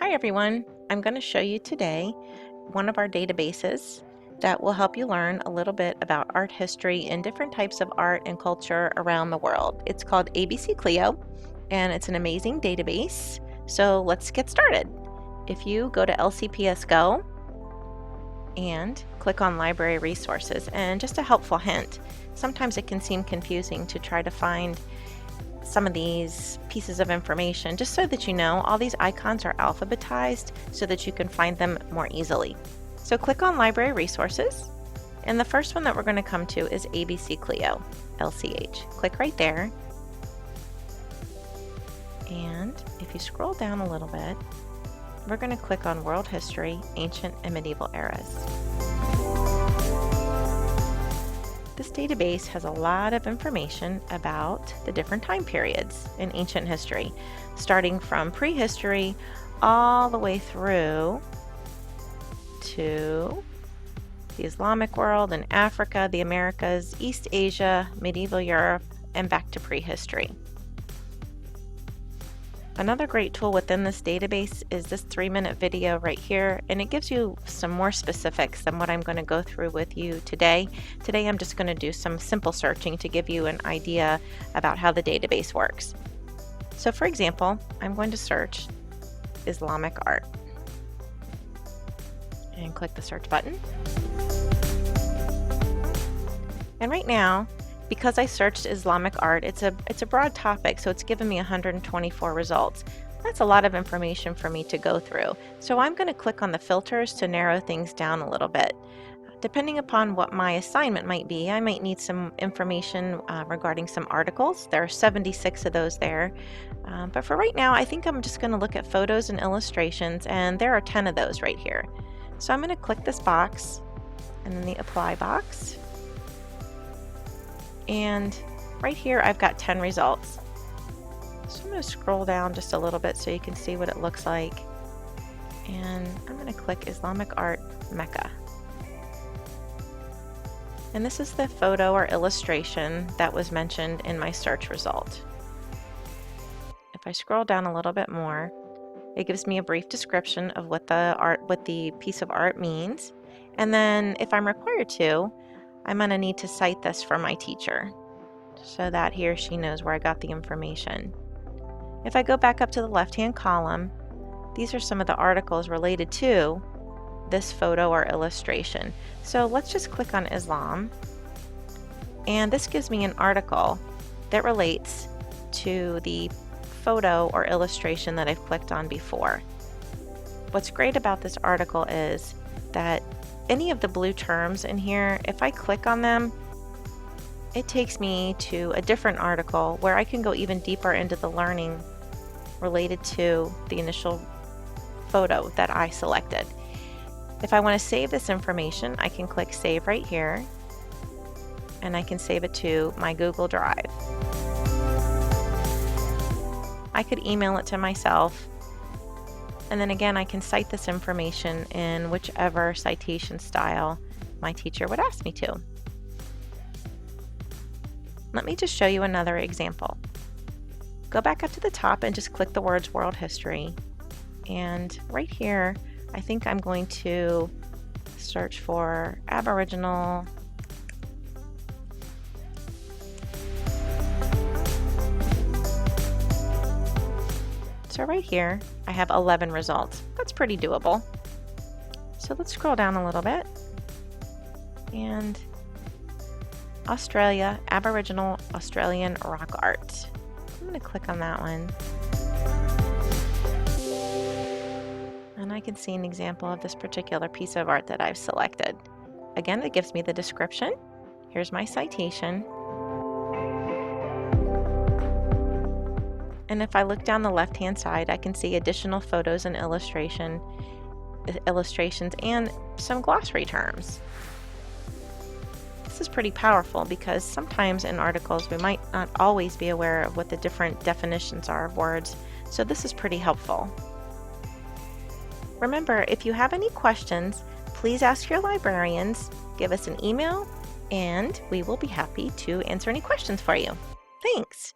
Hi everyone, I'm going to show you today one of our databases that will help you learn a little bit about art history and different types of art and culture around the world. It's called ABC-CLIO and it's an amazing database. So let's get started. If you go to LCPS Go and click on Library Resources, and just a helpful hint, sometimes it can seem confusing to try to find some of these pieces of information. Just so that you know, all these icons are alphabetized so that you can find them more easily. So click on Library Resources, and the first one that we're going to come to is ABC-CLIO, LCH. Click right there, and if you scroll down a little bit, we're going to click on World History, Ancient and Medieval Eras. This database has a lot of information about the different time periods in ancient history, starting from prehistory all the way through to the Islamic world and Africa, the Americas, East Asia, medieval Europe, and back to prehistory. Another great tool within this database is this 3-minute video right here, and it gives you some more specifics than what I'm going to go through with you today. Today I'm just going to do some simple searching to give you an idea about how the database works. So for example, I'm going to search Islamic art and click the search button. And right now, because I searched Islamic art, it's a broad topic, so it's given me 124 results. That's a lot of information for me to go through. So I'm going to click on the filters to narrow things down a little bit. Depending upon what my assignment might be, I might need some information regarding some articles. There are 76 of those there. But for right now, I think I'm just going to look at photos and illustrations, and there are 10 of those right here. So I'm going to click this box and then the apply box. And right here I've got 10 results. So I'm going to scroll down just a little bit so you can see what it looks like. And I'm going to click Islamic art Mecca. And this is the photo or illustration that was mentioned in my search result. If I scroll down a little bit more, it gives me a brief description of what the piece of art means. And then if I'm required to, I'm going to need to cite this for my teacher so that he or she knows where I got the information. If I go back up to the left-hand column, these are some of the articles related to this photo or illustration. So let's just click on Islam, and this gives me an article that relates to the photo or illustration that I've clicked on before. What's great about this article is that any of the blue terms in here, if I click on them, it takes me to a different article where I can go even deeper into the learning related to the initial photo that I selected. If I want to save this information, I can click Save right here, and I can save it to my Google Drive. I could email it to myself. And then again, I can cite this information in whichever citation style my teacher would ask me to. Let me just show you another example. Go back up to the top and just click the words World History. And right here, I think I'm going to search for Aboriginal . So right here, I have 11 results. That's pretty doable. So let's scroll down a little bit. And Australia, Aboriginal Australian rock art. I'm going to click on that one. And I can see an example of this particular piece of art that I've selected. Again, it gives me the description. Here's my citation. And if I look down the left-hand side, I can see additional photos and illustrations and some glossary terms. This is pretty powerful because sometimes in articles we might not always be aware of what the different definitions are of words, so this is pretty helpful. Remember, if you have any questions, please ask your librarians, give us an email, and we will be happy to answer any questions for you. Thanks!